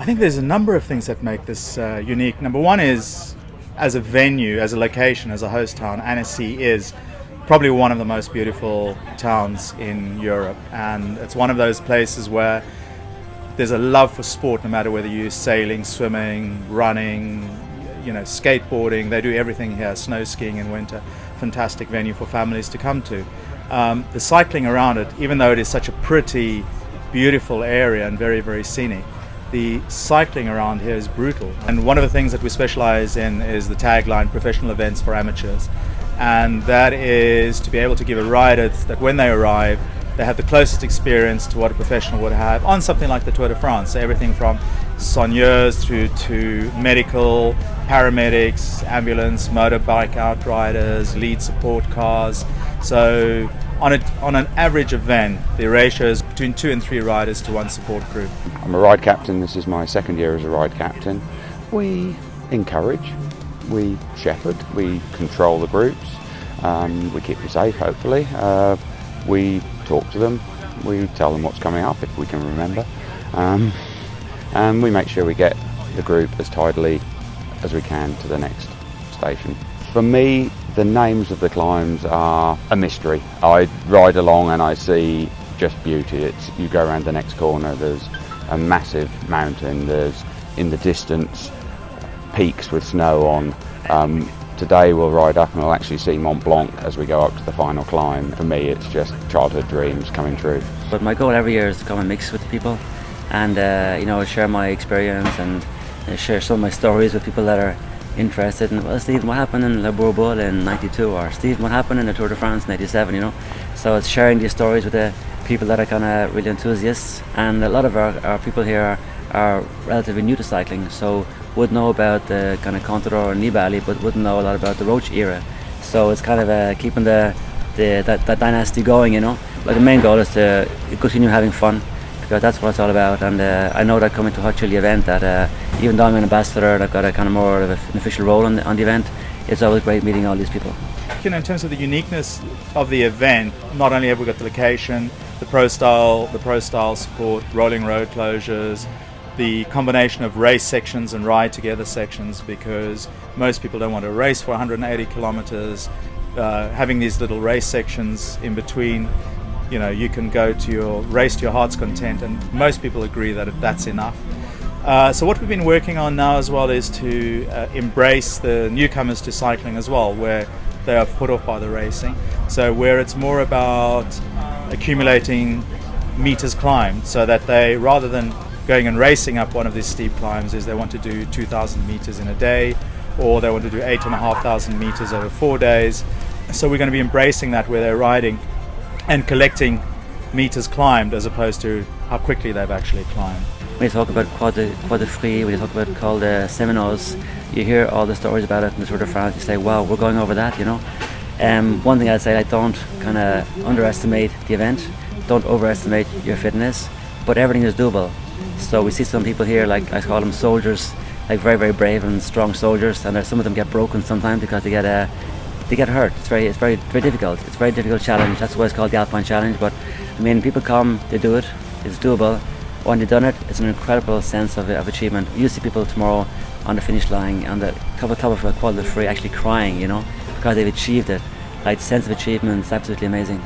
I think there's a number of things that make this unique. Number one is, as a venue, as a location, as a host town, Annecy is probably one of the most beautiful towns in Europe, and it's one of those places where there's a love for sport, no matter whether you're sailing, swimming, running, skateboarding. They do everything here, snow skiing in winter. Fantastic venue for families to come to. The cycling around it, even though it is such a pretty, beautiful area and very, very scenic, the cycling around here is brutal. And one of the things that we specialize in is the tagline, professional events for amateurs. And that is to be able to give a rider that when they arrive, they have the closest experience to what a professional would have on something like the Tour de France. So everything from soigneurs through to medical, paramedics, ambulance, motorbike outriders, lead support cars. So on an average event, the ratio is between 2 and 3 riders to 1 support crew. I'm a ride captain. This is my second year as a ride captain. We encourage, we shepherd, we control the groups, we keep them safe, hopefully. We talk to them, we tell them what's coming up if we can remember, and we make sure we get the group as tidily as we can to the next station. For me, the names of the climbs are a mystery. I ride along and I see just beauty. You go around the next corner, there's a massive mountain, there's in the distance peaks with snow on. Today we'll ride up and we'll actually see Mont Blanc as we go up to the final climb. For me, it's just childhood dreams coming true. But my goal every year is to come and mix with the people and share my experience and share some of my stories with people that are interested in, well, Stephen, what happened in Le Bourbon in '92, or Stephen, what happened in the Tour de France in '87, So it's sharing these stories with the people that are kind of really enthusiasts, and a lot of our people here are relatively new to cycling, so would know about the kind of Contador and Nibali, but wouldn't know a lot about the Roche era. So it's kind of keeping that dynasty going, Like the main goal is to continue having fun, because that's what it's all about. And I know that coming to HotChillee event, that even though I'm an ambassador and I've got a kind of more of an official role on the event, it's always great meeting all these people. In terms of the uniqueness of the event, not only have we got the location, the pro style support, rolling road closures, the combination of race sections and ride together sections, because most people don't want to race for 180 kilometers. Having these little race sections in between, you can go to your race to your heart's content, and most people agree that that's enough. So what we've been working on now as well is to embrace the newcomers to cycling as well, where they are put off by the racing. So where it's more about accumulating meters climbed, so that they, rather than going and racing up one of these steep climbs, is they want to do 2,000 meters in a day, or they want to do 8,500 meters over 4 days. So we're going to be embracing that, where they're riding and collecting meters climbed as opposed to how quickly they've actually climbed. When you talk about Croix de Frise, when you talk about Col de Seminoles, you hear all the stories about it in the Tour de France. You say, wow, we're going over that, One thing I'd say, I don't kind of underestimate the event, don't overestimate your fitness, but everything is doable. So we see some people here, like I call them soldiers, like very, very brave and strong soldiers, and some of them get broken sometimes because they get hurt. It's very difficult. It's a very difficult challenge. That's why it's called the Alpine Challenge. But people come, they do it. It's doable. When they've done it, it's an incredible sense of achievement. You see people tomorrow on the finish line, on the top of a Croix de Frise, actually crying, because they've achieved it. Like, the sense of achievement is absolutely amazing.